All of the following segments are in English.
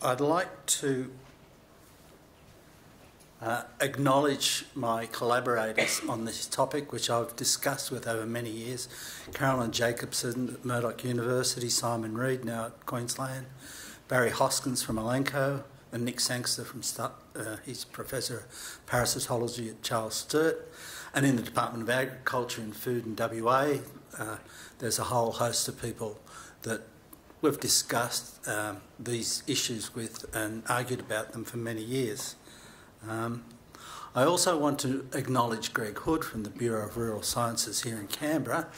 I'd like to acknowledge my collaborators on this topic, which I've discussed with over many years. Carolyn Jacobson at Murdoch University, Simon Reid now at Queensland, Barry Hoskins from Elanco, and Nick Sangster from he's Professor of Parasitology at Charles Sturt. And in the Department of Agriculture and Food in WA, there's a whole host of people that we've discussed these issues with and argued about them for many years. I also want to acknowledge Greg Hood from the Bureau of Rural Sciences here in Canberra.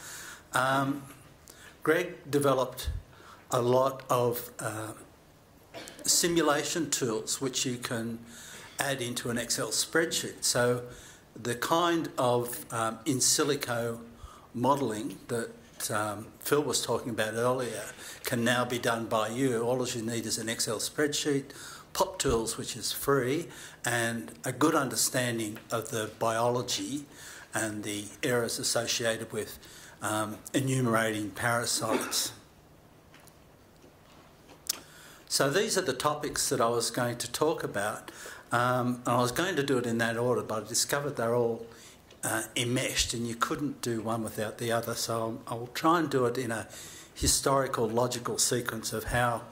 Greg developed a lot of simulation tools which you can add into an Excel spreadsheet. So the kind of in silico modelling that Phil was talking about earlier can now be done by you. All you need is an Excel spreadsheet, Pop Tools, which is free, and a good understanding of the biology and the errors associated with enumerating parasites. So these are the topics that I was going to talk about, and I was going to do it in that order, but I discovered they're all enmeshed and you couldn't do one without the other, so I'll try and do it in a historical, logical sequence of how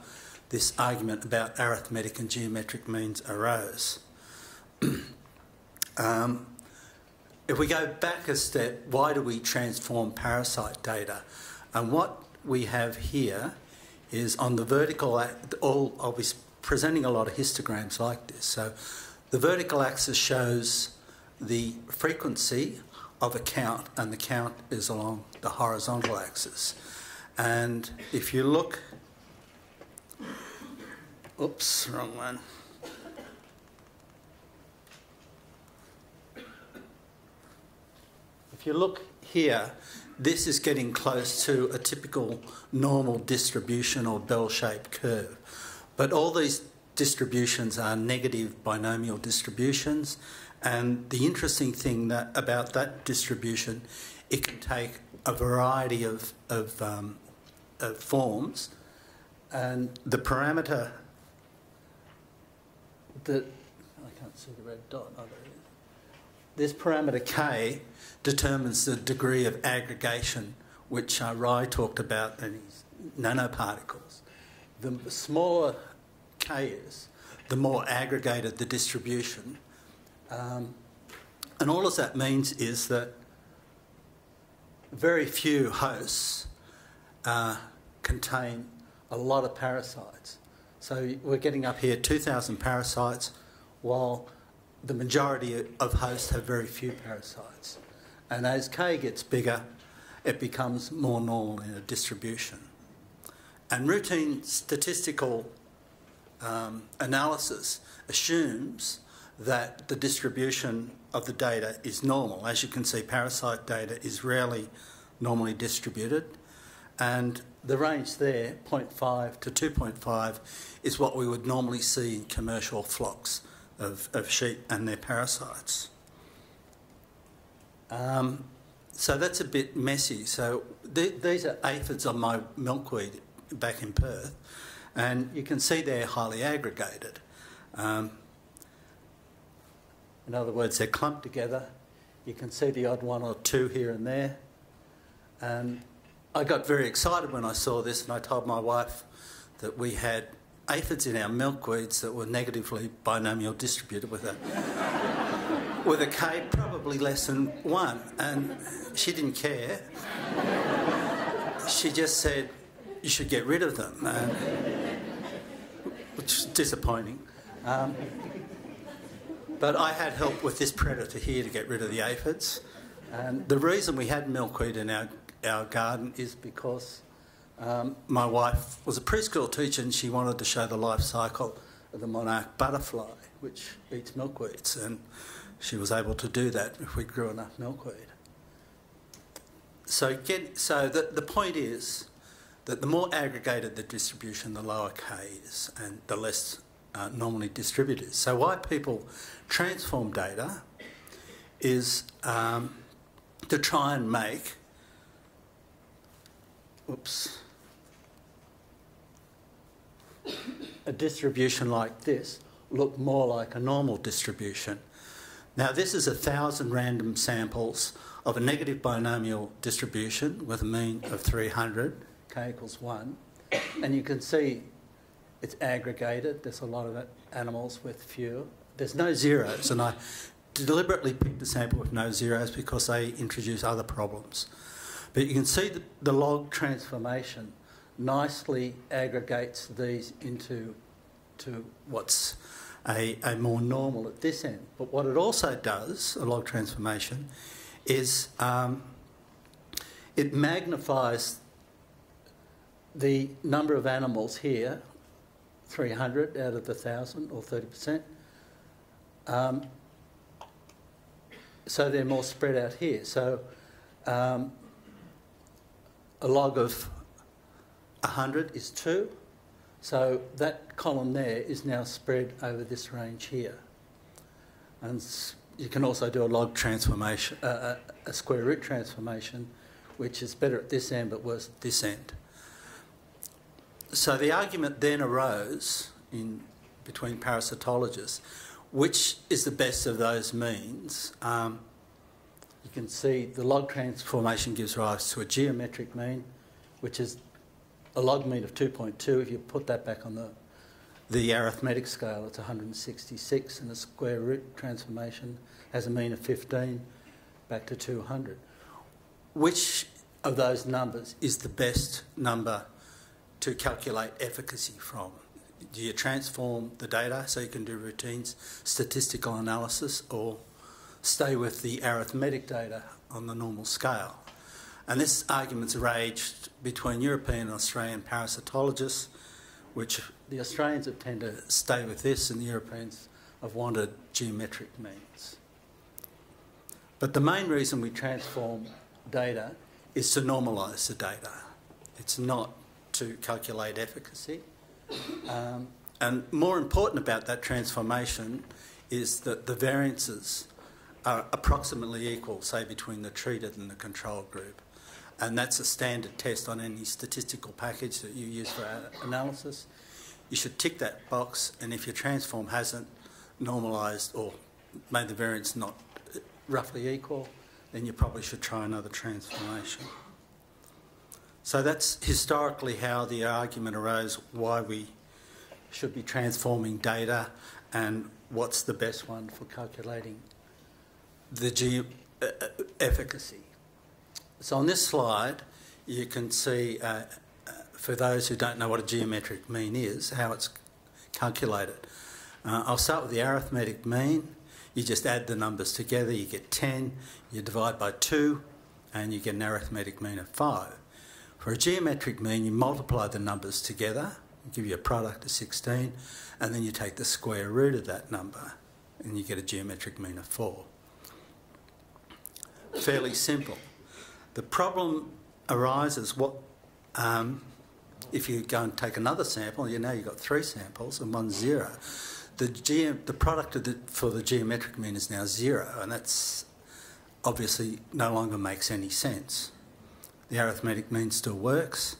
this argument about arithmetic and geometric means arose. If we go back a step, why do we transform parasite data? And what we have here is on the vertical, I'll be presenting a lot of histograms like this. So the vertical axis shows the frequency of a count, and the count is along the horizontal axis. And if you look, oops, wrong one. If you look here, this is getting close to a typical normal distribution or bell-shaped curve. But all these distributions are negative binomial distributions, and the interesting thing about that distribution, it can take a variety of forms, and the parameter that, I can't see the red dot, oh, there it is. This parameter k determines the degree of aggregation, which Rai talked about in his nanoparticles. The smaller k is, the more aggregated the distribution. And all of that means is that very few hosts contain a lot of parasites. So we're getting up here 2,000 parasites, while the majority of hosts have very few parasites. And as k gets bigger, it becomes more normal in a distribution. And routine statistical analysis assumes that the distribution of the data is normal. As you can see, parasite data is rarely normally distributed, and the range there, 0.5 to 2.5, is what we would normally see in commercial flocks of sheep and their parasites. So that's a bit messy. So these are aphids on my milkweed back in Perth, and you can see they're highly aggregated. In other words, they're clumped together. You can see the odd one or two here and there. And I got very excited when I saw this, and I told my wife that we had aphids in our milkweeds that were negatively binomial distributed with a k probably less than 1. And she didn't care. She just said, you should get rid of them, which is disappointing. But I had help with this predator here to get rid of the aphids. And the reason we had milkweed in our garden is because my wife was a preschool teacher, and she wanted to show the life cycle of the monarch butterfly, which eats milkweeds. And she was able to do that if we grew enough milkweed. So the point is that the more aggregated the distribution, the lower k is, and the less normally distributed. So why people transform data is to try and make, oops, a distribution like this look more like a normal distribution. Now this is 1,000 random samples of a negative binomial distribution with a mean of 300, k equals 1, and you can see it's aggregated. There's a lot of animals with few. There's no zeros, and I deliberately picked the sample with no zeros because they introduce other problems. But you can see that the log transformation nicely aggregates these into what's a more normal at this end. But what it also does, a log transformation, is it magnifies the number of animals here, 300 out of the 1,000 or 30%. So they're more spread out here. So a log of 100 is 2. So that column there is now spread over this range here. And you can also do a log transformation, a square root transformation, which is better at this end but worse at this end. So the argument then arose between parasitologists, which is the best of those means. You can see the log transformation gives rise to a geometric mean, which is a log mean of 2.2. If you put that back on the arithmetic scale, it's 166, and a square root transformation has a mean of 15 back to 200. Which of those numbers is the best number to calculate efficacy from? Do you transform the data so you can do routine statistical analysis, or stay with the arithmetic data on the normal scale? And this argument's raged between European and Australian parasitologists, which the Australians have tended to stay with this and the Europeans have wanted geometric means. But the main reason we transform data is to normalise the data. It's not to calculate efficacy. And more important about that transformation is that the variances are approximately equal, say, between the treated and the control group. And that's a standard test on any statistical package that you use for analysis. You should tick that box, and if your transform hasn't normalised or made the variance not roughly equal, then you probably should try another transformation. So that's historically how the argument arose, why we should be transforming data and what's the best one for calculating the efficacy. So on this slide, you can see, for those who don't know what a geometric mean is, how it's calculated. I'll start with the arithmetic mean. You just add the numbers together, you get 10, you divide by 2, and you get an arithmetic mean of 5. For a geometric mean, you multiply the numbers together, give you a product of 16, and then you take the square root of that number, and you get a geometric mean of 4. Fairly simple. The problem arises if you go and take another sample, you know you've got 3 samples and one's 0. The product for the geometric mean is now 0, and that's obviously no longer makes any sense. The arithmetic mean still works,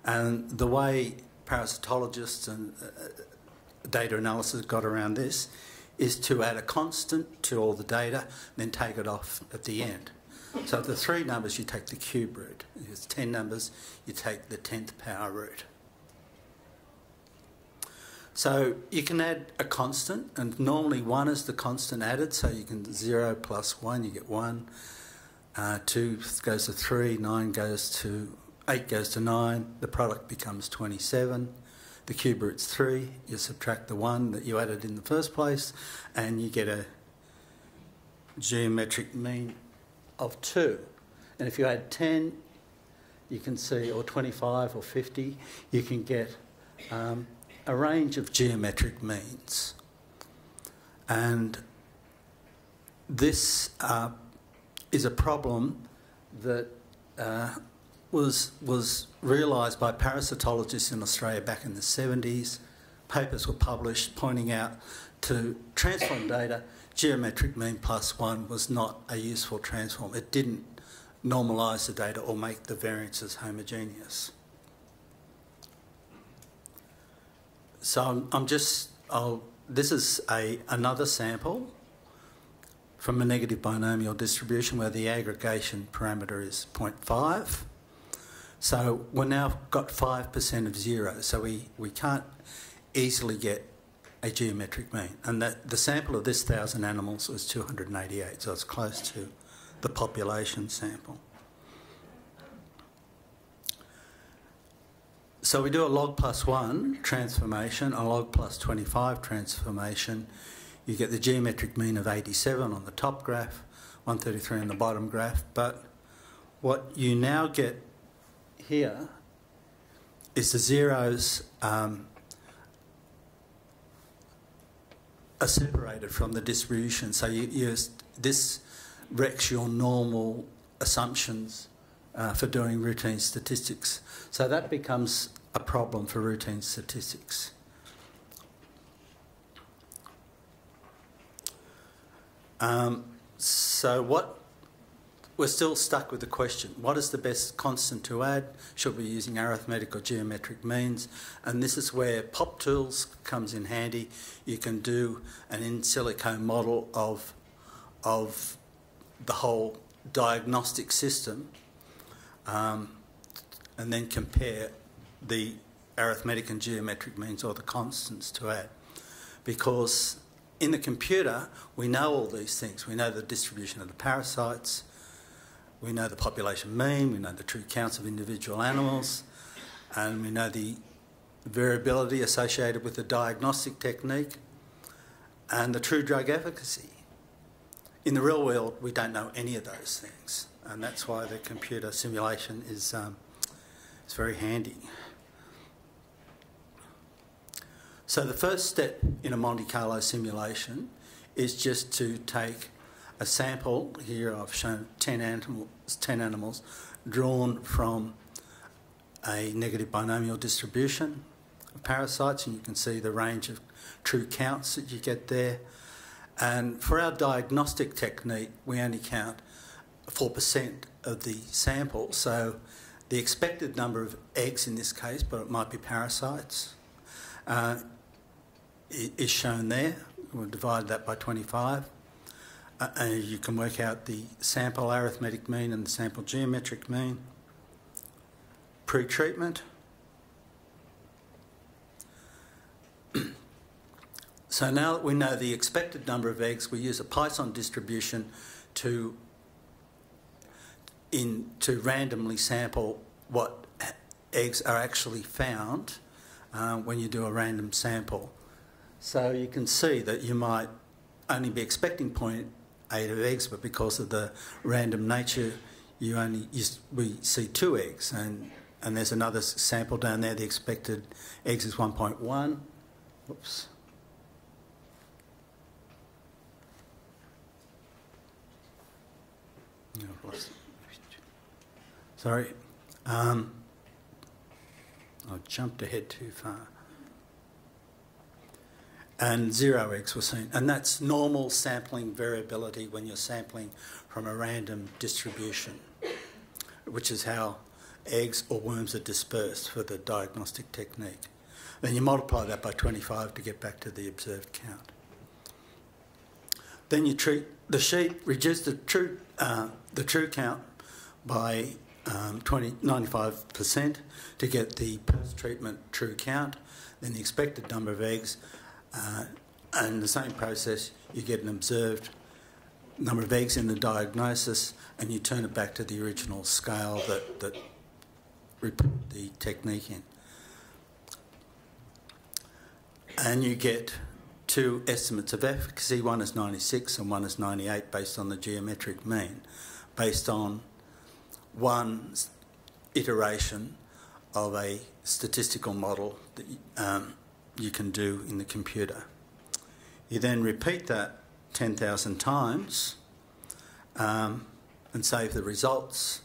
and the way parasitologists and data analysis got around this is to add a constant to all the data, then take it off at the end. So if the 3 numbers, you take the cube root. If it's 10 numbers, you take the 10th power root. So you can add a constant, and normally 1 is the constant added, so you can 0 plus 1, you get 1. 2 goes to 3, 9 goes to 8 goes to 9, the product becomes 27. The cube root's 3, you subtract the 1 that you added in the first place, and you get a geometric mean of 2. And if you add 10, you can see, or 25 or 50, you can get a range of geometric means. And this is a problem that was realised by parasitologists in Australia back in the 70s. Papers were published pointing out to transform data, geometric mean plus 1 was not a useful transform. It didn't normalise the data or make the variances homogeneous. So this is another sample from a negative binomial distribution where the aggregation parameter is 0.5. So we've now got 5% of 0, so we can't easily get a geometric mean. And the sample of this 1,000 animals was 288, so it's close to the population sample. So we do a log plus 1 transformation, a log plus 25 transformation. You get the geometric mean of 87 on the top graph, 133 on the bottom graph. But what you now get here is the zeros are separated from the distribution. So this wrecks your normal assumptions for doing routine statistics. So that becomes a problem for routine statistics. We're still stuck with the question, what is the best constant to add? Should we be using arithmetic or geometric means? And this is where pop tools comes in handy. You can do an in silico model of the whole diagnostic system and then compare the arithmetic and geometric means or the constants to add. Because in the computer, we know all these things. We know the distribution of the parasites, we know the population mean, we know the true counts of individual animals, and we know the variability associated with the diagnostic technique and the true drug efficacy. In the real world, we don't know any of those things, and that's why the computer simulation is very handy. So the first step in a Monte Carlo simulation is just to take a sample. Here I've shown 10 animals drawn from a negative binomial distribution of parasites, and you can see the range of true counts that you get there. And for our diagnostic technique, we only count 4% of the sample, so the expected number of eggs in this case, but it might be parasites, is shown there. We'll divide that by 25. And you can work out the sample arithmetic mean and the sample geometric mean. Pre-treatment. So now that we know the expected number of eggs, we use a Poisson distribution to randomly sample what eggs are actually found when you do a random sample. So you can see that you might only be expecting 0.8 of eggs, but because of the random nature, we see 2 eggs, and there's another sample down there. The expected eggs is 1.1. Whoops. Sorry, I jumped ahead too far. And 0 eggs were seen. And that's normal sampling variability when you're sampling from a random distribution, which is how eggs or worms are dispersed for the diagnostic technique. Then you multiply that by 25 to get back to the observed count. Then you treat the sheep, reduce the true count by 95% to get the post-treatment true count, then the expected number of eggs, and the same process, you get an observed number of eggs in the diagnosis, and you turn it back to the original scale that we put the technique in. And you get 2 estimates of efficacy. One is 96 and one is 98 based on the geometric mean, based on one iteration of a statistical model that you can do in the computer. You then repeat that 10,000 times and save the results.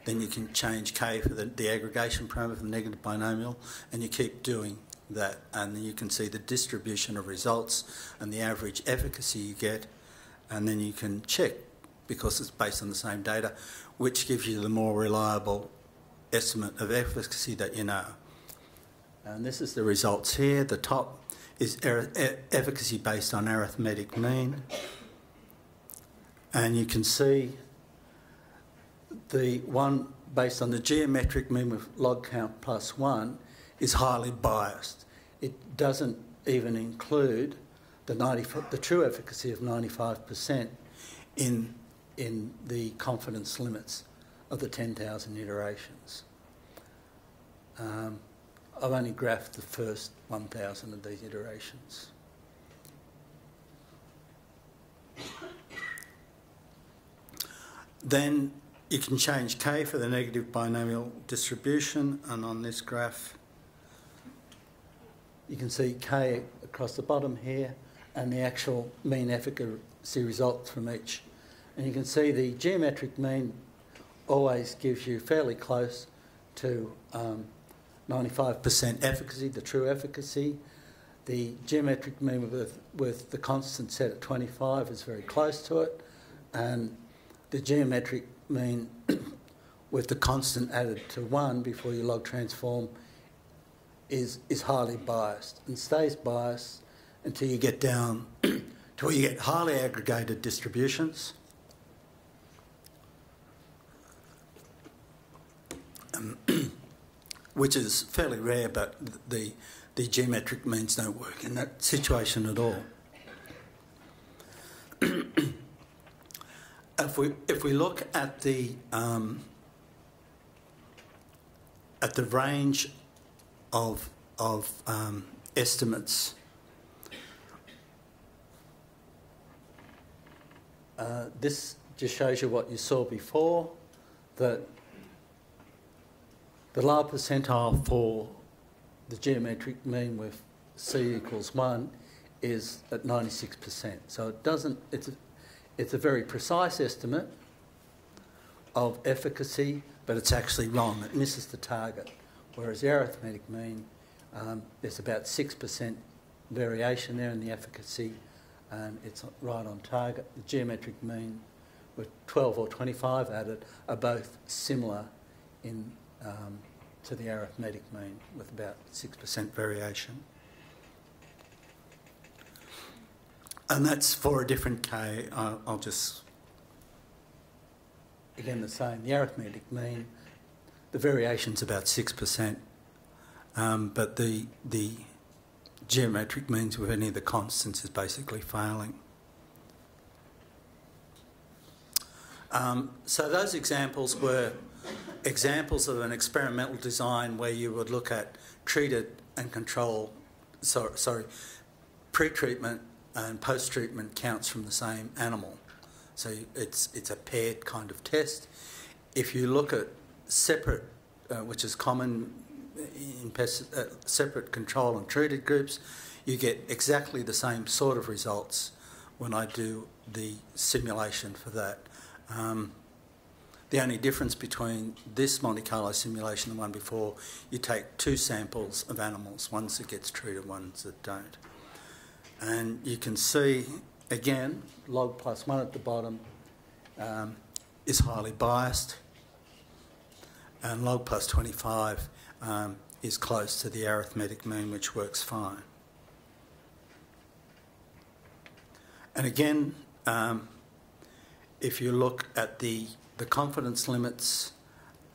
Then you can change K for the aggregation parameter for the negative binomial, and you keep doing that, and then you can see the distribution of results and the average efficacy you get, and then you can check, because it's based on the same data, which gives you the more reliable estimate of efficacy that you know. And this is the results here. The top is efficacy based on arithmetic mean. And you can see the one based on the geometric mean with log count plus 1 is highly biased. It doesn't even include the true efficacy of 95% in the confidence limits of the 10,000 iterations. I've only graphed the first 1,000 of these iterations. Then you can change k for the negative binomial distribution, and on this graph you can see k across the bottom here and the actual mean efficacy results from each. And you can see the geometric mean always gives you fairly close to 95% efficacy, the true efficacy. The geometric mean with the constant set at 25 is very close to it, and the geometric mean with the constant added to 1 before you log transform is highly biased and stays biased until you get down to where you get highly aggregated distributions. Which is fairly rare, but the geometric means don't work in that situation at all. If we look at the range of estimates, this just shows you what you saw before, that the lower percentile for the geometric mean with c equals 1 is at 96%. So it doesn't. It's a very precise estimate of efficacy, but it's actually wrong. It misses the target. Whereas the arithmetic mean, there's about 6% variation there in the efficacy, and it's right on target. The geometric mean with 12 or 25 added are both similar in to the arithmetic mean with about 6% variation. And that's for a different k. I'll just, again the same, the arithmetic mean, the variation's about 6%, but the geometric means with any of the constants is basically failing. So those examples were examples of an experimental design where you would look at treated and control, pre-treatment and post-treatment counts from the same animal. So it's a paired kind of test. If you look at separate, which is common in separate control and treated groups, you get exactly the same sort of results when I do the simulation for that. The only difference between this Monte Carlo simulation and the one before, you take two samples of animals, ones that gets treated, ones that don't. And you can see, again, log plus 1 at the bottom is highly biased, and log plus 25 is close to the arithmetic mean, which works fine. And again, if you look at the confidence limits,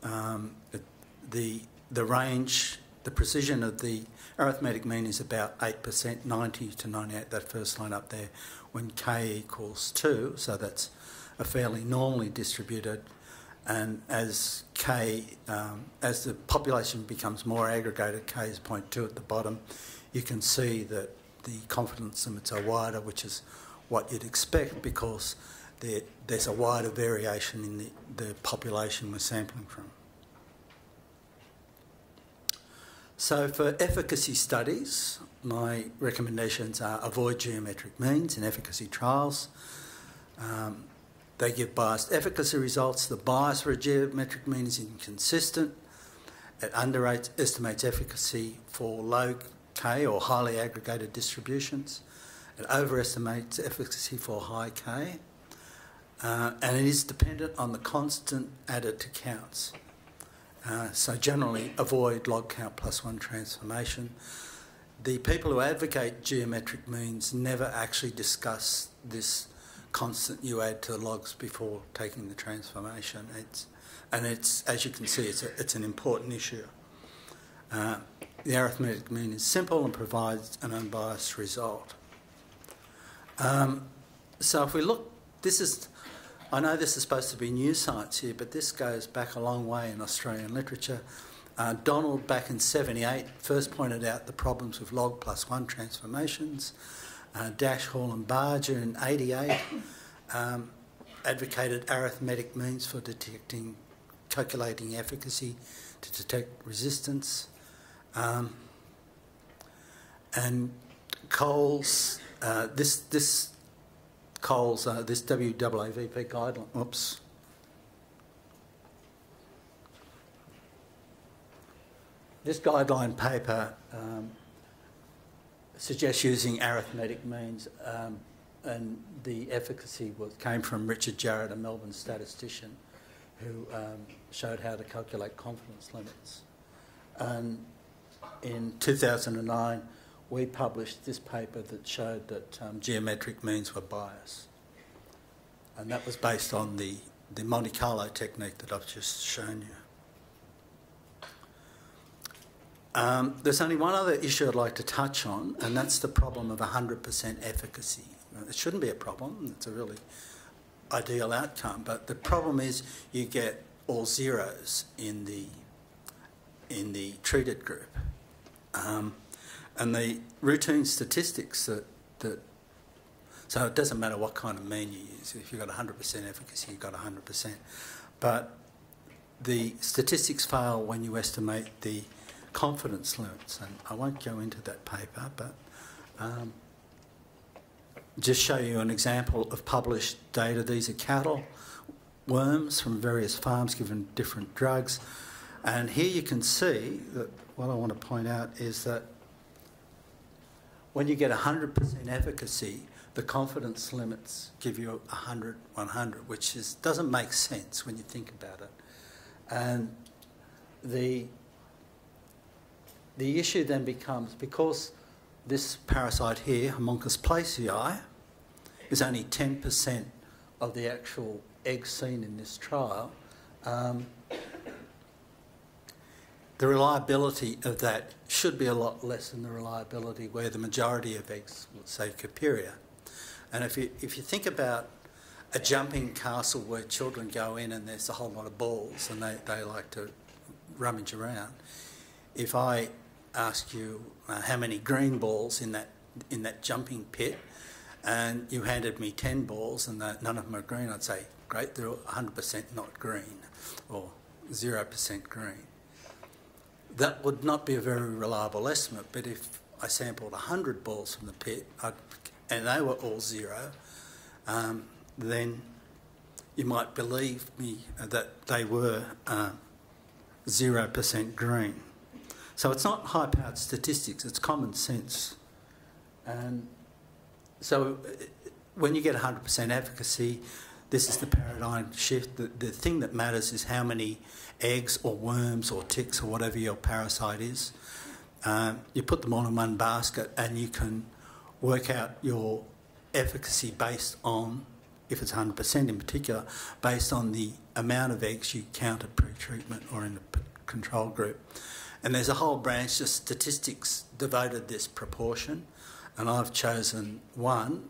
the range, the precision of the arithmetic mean is about 8%, 90 to 98, that first line up there, when k equals 2, so that's a fairly normally distributed. And as as the population becomes more aggregated, k is 0.2 at the bottom, you can see that the confidence limits are wider, which is what you'd expect because there's a wider variation in the population we're sampling from. So for efficacy studies, my recommendations are avoid geometric means in efficacy trials. They give biased efficacy results. The bias for a geometric mean is inconsistent. It underestimates efficacy for low k or highly aggregated distributions. It overestimates efficacy for high k. And it is dependent on the constant added to counts. So generally avoid log count plus one transformation. The people who advocate geometric means never actually discuss this constant you add to the logs before taking the transformation. It's as you can see, it's an important issue. The arithmetic mean is simple and provides an unbiased result. So if we look, I know this is supposed to be new science here, but this goes back a long way in Australian literature. Donald, back in 78, first pointed out the problems with log plus one transformations. Dash, Hall and Barger in 88 advocated arithmetic means for calculating efficacy to detect resistance. And Coles, this WAVP guideline, this guideline paper suggests using arithmetic means, and the efficacy came from Richard Jarrett, a Melbourne statistician, who showed how to calculate confidence limits. And in 2009, we published this paper that showed that geometric means were biased. And that was based on the Monte Carlo technique that I've just shown you. There's only one other issue I'd like to touch on, and that's the problem of 100% efficacy. Now, it shouldn't be a problem, it's a really ideal outcome, but the problem is you get all zeros in the treated group. And the routine statistics so it doesn't matter what kind of mean you use. If you've got 100% efficacy, you've got 100%. But the statistics fail when you estimate the confidence limits, and I won't go into that paper, but just show you an example of published data. These are cattle worms from various farms given different drugs, and here you can see that what I want to point out is that when you get 100% efficacy, the confidence limits give you 100, 100, which doesn't make sense when you think about it. And the issue then becomes, because this parasite here, Homunculus placei, is only 10% of the actual eggs seen in this trial, the reliability of that should be a lot less than the reliability where the majority of eggs, let's say Caperia. And if you think about a jumping castle where children go in and there's a whole lot of balls and they like to rummage around, if I ask you how many green balls in that jumping pit, and you handed me 10 balls and none of them are green, I'd say, great, they're 100% not green, or 0% green. That would not be a very reliable estimate, but if I sampled 100 balls from the pit and they were all zero, then you might believe me that they were 0% green. So it's not high-powered statistics, it's common sense. And so when you get 100% efficacy, this is the paradigm shift. The thing that matters is how many eggs or worms or ticks or whatever your parasite is. You put them all in one basket and you can work out your efficacy based on, if it's 100% in particular, based on the amount of eggs you counted pre-treatment or in the control group. And there's a whole branch of statistics devoted this proportion, and I've chosen one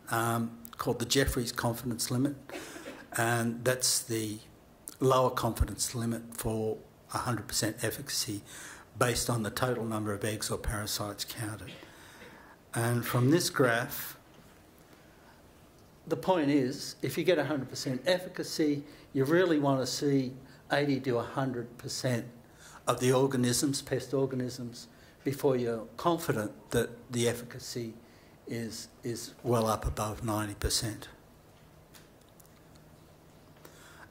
called the Jeffreys confidence limit, and that's the lower confidence limit for 100% efficacy based on the total number of eggs or parasites counted. And from this graph, the point is, if you get 100% efficacy, you really want to see 80 to 100% of the organisms, pest organisms, before you're confident that the efficacy is well up above 90%.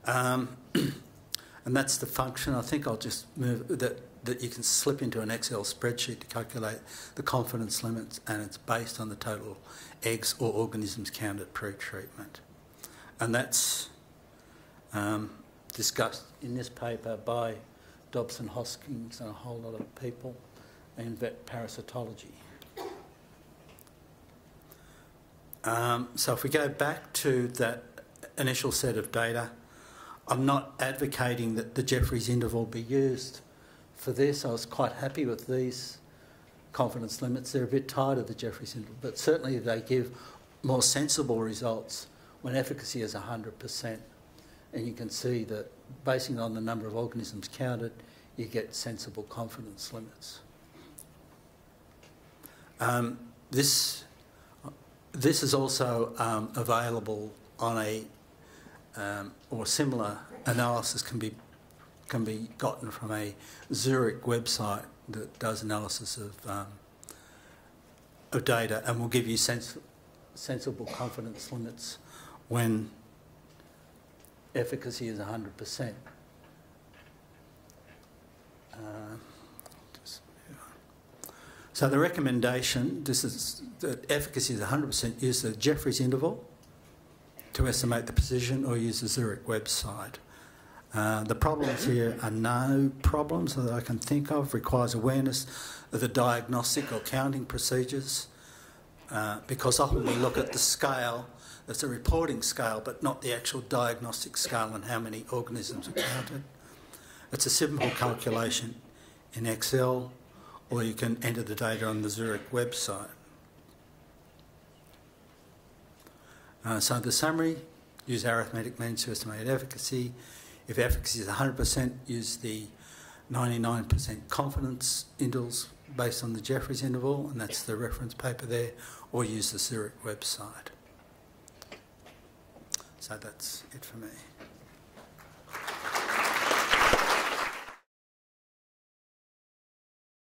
And that's the function. I think I'll just move that you can slip into an Excel spreadsheet to calculate the confidence limits, and it's based on the total eggs or organisms counted pre-treatment. And that's discussed in this paper by Dobson, Hoskins and a whole lot of people in vet parasitology. So if we go back to that initial set of data, I'm not advocating that the Jeffreys interval be used for this. I was quite happy with these confidence limits. They're a bit tired of the Jeffreys interval, but certainly they give more sensible results when efficacy is 100%. And you can see that basing on the number of organisms counted, you get sensible confidence limits. This is also available on a or similar analysis can be gotten from a Zurich website that does analysis of data and will give you sensible confidence limits when efficacy is 100%. So the recommendation, this is that efficacy is 100%, use the Jeffreys interval to estimate the precision or use the Zurich website. The problems here are no problems that I can think of. Requires awareness of the diagnostic or counting procedures because often we look at the scale, that's a reporting scale, but not the actual diagnostic scale and how many organisms are counted. It's a simple calculation in Excel, or you can enter the data on the Zurich website. So the summary, use arithmetic means to estimate efficacy. If efficacy is 100%, use the 99% confidence intervals based on the Jeffreys interval, and that's the reference paper there, or use the Zurich website. So that's it for me.